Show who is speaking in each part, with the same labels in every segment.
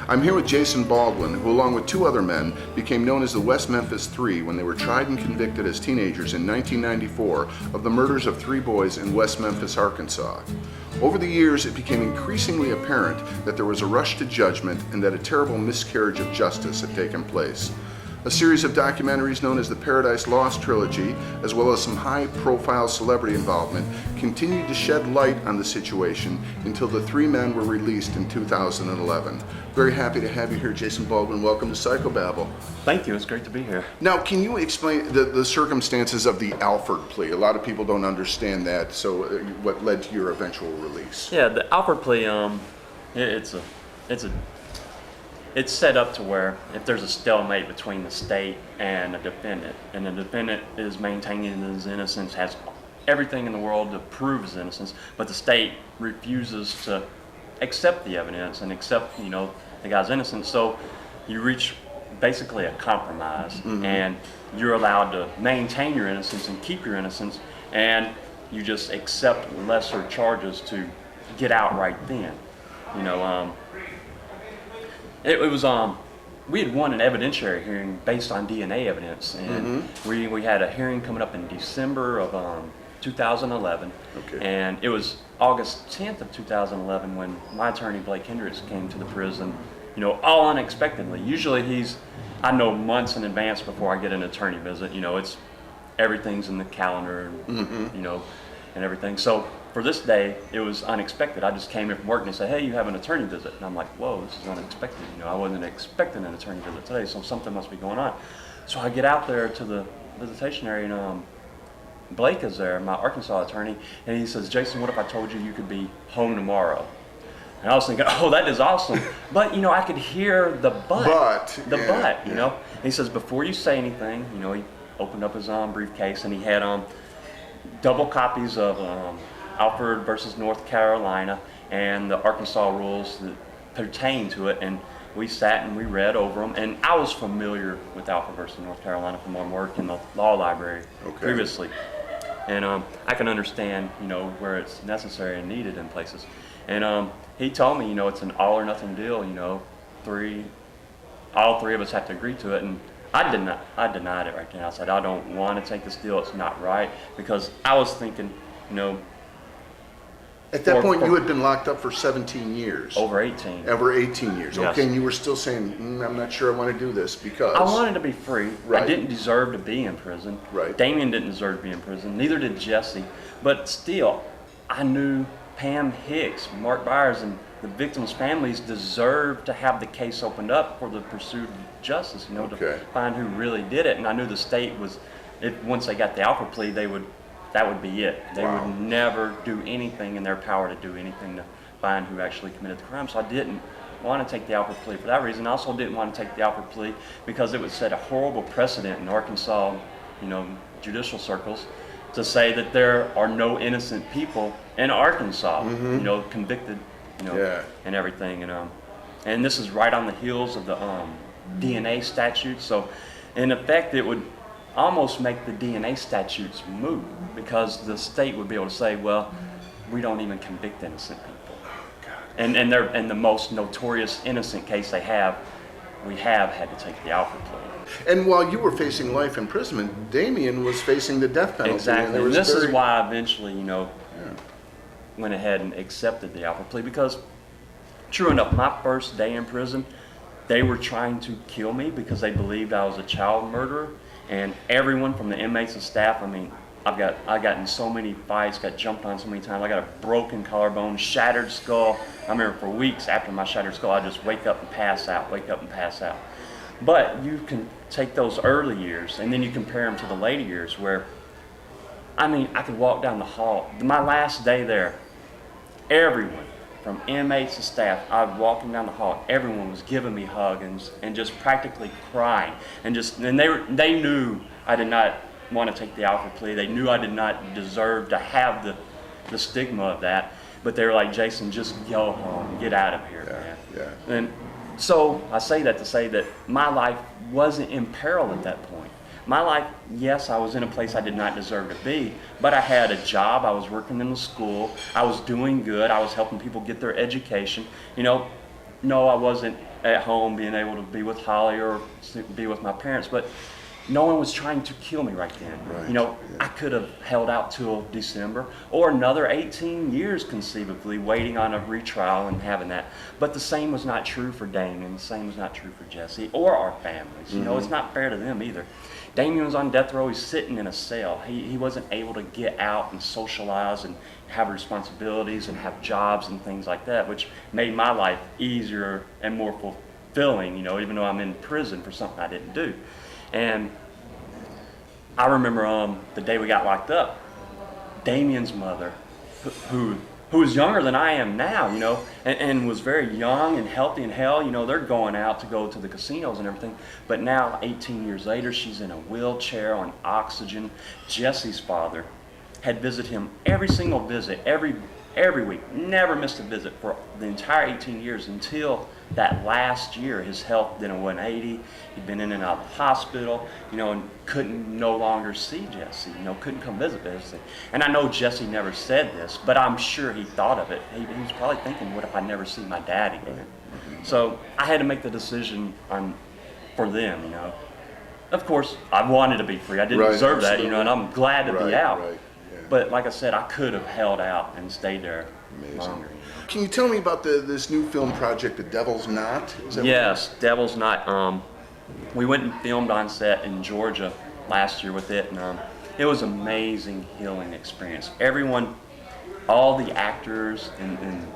Speaker 1: I'm here with Jason Baldwin, who along with two other men became known as the West Memphis Three when they were tried and convicted as teenagers in 1994 of the murders of three boys in West Memphis, Arkansas. Over the years, it became increasingly apparent that there was a rush to judgment and that a terrible miscarriage of justice had taken place. A series of documentaries known as the Paradise Lost trilogy, as well as some high-profile celebrity involvement, continued to shed light on the situation until the three men were released in 2011. Very happy to have you here, Jason Baldwin. Welcome to Psychobabble.
Speaker 2: Thank you. It's great to be here.
Speaker 1: Now, can you explain the circumstances of the Alford plea? A lot of people don't understand that, so what led to your eventual release?
Speaker 2: Yeah, the Alford plea, it's set up to where if there's a stalemate between the state and the defendant is maintaining his innocence, has everything in the world to prove his innocence, but the state refuses to accept the evidence and accept, the guy's innocence. So you reach basically a compromise, and you're allowed to maintain your innocence and keep your innocence, and you just accept lesser charges to get out right then. It was we had won an evidentiary hearing based on DNA evidence, and we had a hearing coming up in December of 2011, and it was August 10th of 2011 when my attorney Blake Hendricks came to the prison, all unexpectedly. Usually I know months in advance before I get an attorney visit. It's everything's in the calendar, and everything. So for this day, it was unexpected. I just came in from work and they said, "Hey, you have an attorney visit." And I'm like, "Whoa, this is unexpected." I wasn't expecting an attorney visit today, so something must be going on. So I get out there to the visitation area, and Blake is there, my Arkansas attorney, and he says, "Jason, what if I told you could be home tomorrow?" And I was thinking, "Oh, that is awesome." But, I could hear the but. And he says, "Before you say anything," he opened up his briefcase, and he had double copies of Alford versus North Carolina and the Arkansas rules that pertain to it, and we sat and we read over them. And I was familiar with Alford versus North Carolina from my work in the law library previously, and I can understand where it's necessary and needed in places. And he told me it's an all or nothing deal. All three of us have to agree to it, and I denied it right then. I said, "I don't want to take this deal. It's not right," because I was thinking,
Speaker 1: At that point, you had been locked up for 17 years.
Speaker 2: Over 18.
Speaker 1: Over 18 years.
Speaker 2: Yes.
Speaker 1: Okay, and you were still saying, "I'm not sure I want to do this because..."
Speaker 2: I wanted to be free.
Speaker 1: Right.
Speaker 2: I didn't deserve to be in prison.
Speaker 1: Right.
Speaker 2: Damien didn't deserve to be in prison. Neither did Jesse. But still, I knew Pam Hicks, Mark Byers, and the victims' families deserved to have the case opened up for the pursuit of justice, to find who really did it. And I knew the state once they got the Alford plea, that would be it. They would never do anything in their power to do anything to find who actually committed the crime. So I didn't want to take the Alford plea for that reason. I also didn't want to take the Alford plea because it would set a horrible precedent in Arkansas, judicial circles, to say that there are no innocent people in Arkansas, convicted, and everything. And this is right on the heels of the DNA statute. So in effect, it would almost make the DNA statutes moot, because the state would be able to say, "Well, we don't even convict innocent people." And the most notorious innocent case we have had to take the Alford plea.
Speaker 1: And while you were facing life imprisonment, Damien was facing the death penalty.
Speaker 2: Exactly. And this is why I eventually, went ahead and accepted the Alford plea, because true enough, my first day in prison, they were trying to kill me because they believed I was a child murderer. And everyone from the inmates and staff, I got in so many fights, got jumped on so many times. I got a broken collarbone, shattered skull. I remember for weeks after my shattered skull, I'd just wake up and pass out. But you can take those early years and then you compare them to the later years where, I could walk down the hall. My last day there, everyone, from inmates to staff, I was walking down the hall. Everyone was giving me hugs and just practically crying, and they knew I did not want to take the Alford plea. They knew I did not deserve to have the stigma of that. But they were like, "Jason, just go home, get out of here, man."
Speaker 1: Yeah.
Speaker 2: And so I say that to say that my life wasn't in peril at that point. My life, yes, I was in a place I did not deserve to be, but I had a job, I was working in the school, I was doing good, I was helping people get their education. No, I wasn't at home, being able to be with Holly or be with my parents. But no one was trying to kill me right then.
Speaker 1: Right.
Speaker 2: You know,
Speaker 1: Yeah.
Speaker 2: I could have held out till December or another 18 years conceivably waiting on a retrial and having that. But the same was not true for Damien. The same was not true for Jesse or our families. You know, it's not fair to them either. Damien was on death row. He's sitting in a cell. He wasn't able to get out and socialize and have responsibilities and have jobs and things like that, which made my life easier and more fulfilling, you know, even though I'm in prison for something I didn't do. And I remember the day we got locked up, Damien's mother, who was younger than I am now, you know, and was very young and healthy and hell, you know, they're going out to go to the casinos and everything. But now, 18 years later, she's in a wheelchair on oxygen. Jesse's father had visited him every single visit, every week, never missed a visit for the entire 18 years until that last year. His health did a 180. He'd been in and out of the hospital, you know, and couldn't no longer see Jesse, you know, couldn't come visit Jesse. And I know Jesse never said this, but I'm sure he thought of it. He was probably thinking, what if I never see my dad again? So I had to make the decision for them, you know. Of course, I wanted to be free. I didn't deserve that, you know, and I'm glad to be out.
Speaker 1: Right. Yeah.
Speaker 2: But like I said, I could have held out and stayed there longer.
Speaker 1: Can you tell me about this new film project, The Devil's Knot? Is that
Speaker 2: Yes, Devil's Knot. We went and filmed on set in Georgia last year with it, and it was an amazing healing experience. Everyone, all the actors and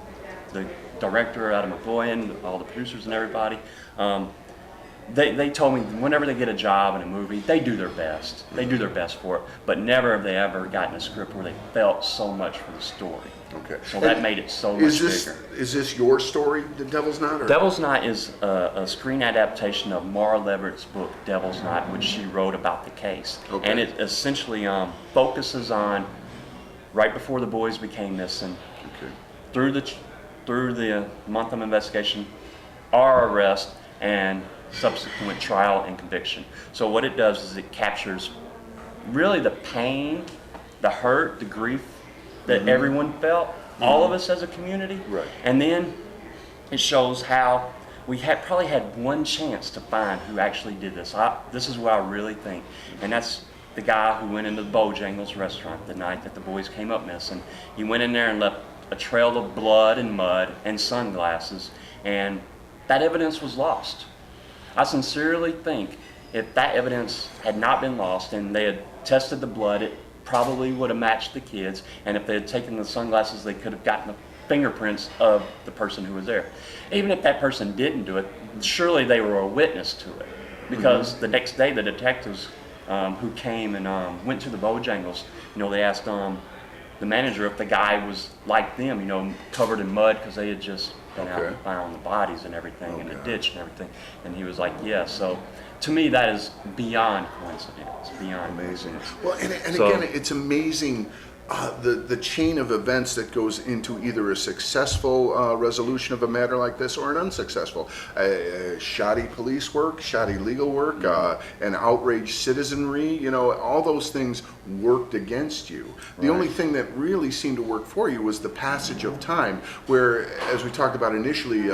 Speaker 2: the director, Adam McGoyan, all the producers and everybody, they told me whenever they get a job in a movie, they do their best. They do their best for it, but never have they ever gotten a script where they felt so much for the story.
Speaker 1: Okay.
Speaker 2: So that made it so much bigger.
Speaker 1: Is this your story, The Devil's Knot? Or?
Speaker 2: Devil's Knot is a screen adaptation of Mara Leverett's book, Devil's Knot, which she wrote about the case.
Speaker 1: Okay.
Speaker 2: And it essentially focuses on right before the boys became missing,
Speaker 1: Okay.
Speaker 2: through the month of investigation, our arrest, and subsequent trial and conviction. So what it does is it captures really the pain, the hurt, the grief that everyone felt, all of us as a community.
Speaker 1: Right.
Speaker 2: And then it shows how we probably had one chance to find who actually did this. This is what I really think. And that's the guy who went into the Bojangles restaurant the night that the boys came up missing. He went in there and left a trail of blood and mud and sunglasses, and that evidence was lost. I sincerely think if that evidence had not been lost and they had tested the blood, it probably would have matched the kids. And if they had taken the sunglasses, they could have gotten the fingerprints of the person who was there. Even if that person didn't do it, surely they were a witness to it. Because the next day, the detectives who came and went to the Bojangles, you know, they asked the manager if the guy was like them, you know, covered in mud because they had just been out and found the bodies and everything in the ditch and everything. And he was like, yeah. So to me, that is beyond coincidence, beyond
Speaker 1: Amazing.
Speaker 2: coincidence.
Speaker 1: Well, and again, it's amazing the chain of events that goes into either a successful resolution of a matter like this or an unsuccessful. Shoddy police work, shoddy legal work, and outraged citizenry, you know, all those things worked against you. The only thing that really seemed to work for you was the passage of time, where, as we talked about initially,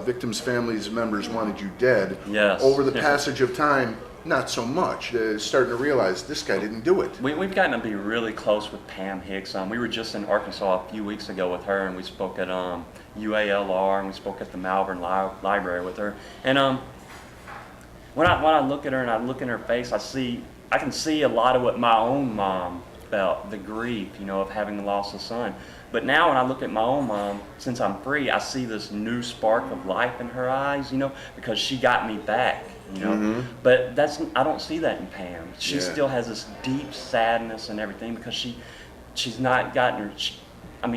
Speaker 1: victims' families, members wanted you dead.
Speaker 2: Yes.
Speaker 1: Over the passage of time, not so much. Starting to realize this guy didn't do it.
Speaker 2: We've gotten to be really close with Pam Hicks. We were just in Arkansas a few weeks ago with her, and we spoke at UALR, and we spoke at the Malvern Library with her. And when I look at her and I look in her face, I can see a lot of what my own mom felt, the grief, you know, of having lost a son. But now when I look at my own mom, since I'm free, I see this new spark of life in her eyes, you know, because she got me back. You know, but I don't see that in Pam. She still has this deep sadness and everything because she's not gotten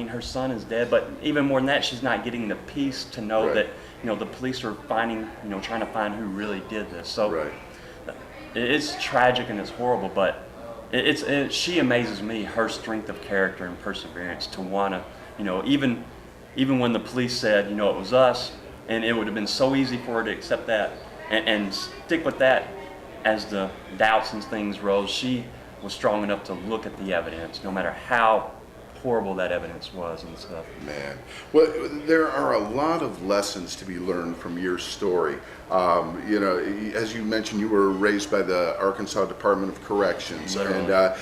Speaker 2: her son is dead, but even more than that, she's not getting the peace to know that, you know, the police are trying to find who really did this. So it's tragic and it's horrible, but she amazes me, her strength of character and perseverance to want to, you know, even when the police said, you know, it was us, and it would have been so easy for her to accept that and stick with that as the doubts and things rose. She was strong enough to look at the evidence, no matter how horrible that evidence was and stuff.
Speaker 1: Man, well, there are a lot of lessons to be learned from your story. You know, as you mentioned, you were raised by the Arkansas Department of Corrections,
Speaker 2: Literally.
Speaker 1: and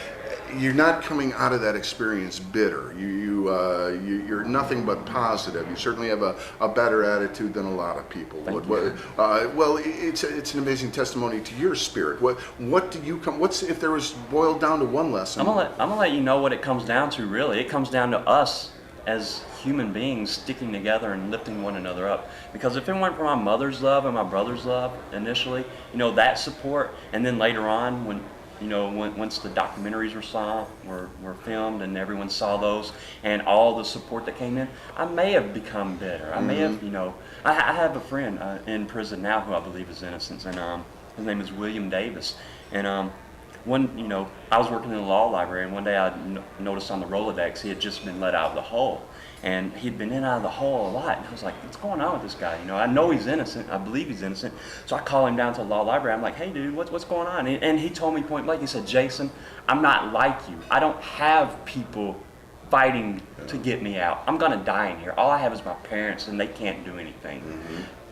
Speaker 1: you're not coming out of that experience bitter. You're nothing but positive. You certainly have a better attitude than a lot of people would. Well, it's an amazing testimony to your spirit. What do you come? What's if there was boiled down to one lesson?
Speaker 2: I'm gonna let you know what it comes down to. Really, it comes down to us as human beings sticking together and lifting one another up. Because if it weren't for my mother's love and my brother's love initially, you know, that support, and then later on when, you know, once the documentaries were filmed and everyone saw those and all the support that came in, I may have become bitter. I may have, you know, I have a friend in prison now who I believe is innocent, and his name is William Davis. And you know, I was working in the law library, and one day I noticed on the Rolodex he had just been let out of the hole. And he'd been in and out of the hole a lot. And I was like, what's going on with this guy? You know, I know he's innocent. I believe he's innocent. So I call him down to the law library. I'm like, hey, dude, what's going on? And he told me point blank, he said, Jason, I'm not like you. I don't have people fighting to get me out. I'm going to die in here. All I have is my parents, and they can't do anything.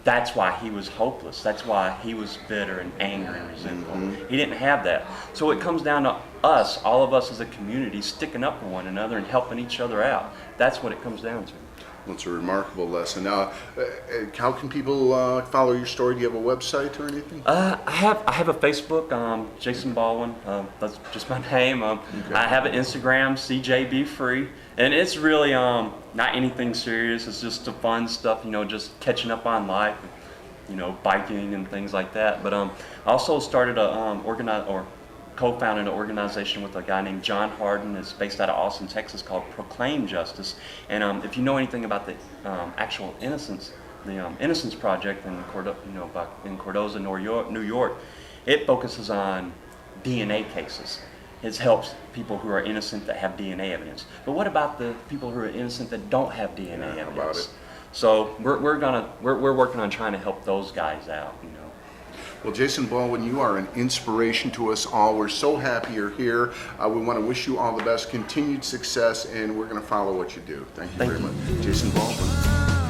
Speaker 2: That's why he was hopeless. That's why he was bitter and angry and resentful. He didn't have that. So it comes down to us, all of us as a community, sticking up for one another and helping each other out. That's what it comes down to.
Speaker 1: Well, it's a remarkable lesson. Now, how can people follow your story? Do you have a website or anything?
Speaker 2: I have a Facebook, Jason Baldwin. That's just my name.
Speaker 1: Okay.
Speaker 2: I have an Instagram, CJB Free, and it's really not anything serious. It's just the fun stuff, you know, just catching up on life, you know, biking and things like that. But I also started co-founded an organization with a guy named John Harden. It's based out of Austin, Texas, called Proclaim Justice. And if you know anything about the actual Innocence, the Innocence Project in Cordoza, New York, it focuses on DNA cases. It helps people who are innocent that have DNA evidence. But what about the people who are innocent that don't have DNA evidence?
Speaker 1: About it.
Speaker 2: So we're working on trying to help those guys out. You know.
Speaker 1: Well, Jason Baldwin, you are an inspiration to us all. We're so happy you're here. We want to wish you all the best, continued success, and we're going to follow what you do. Thank you very much. Jason Baldwin.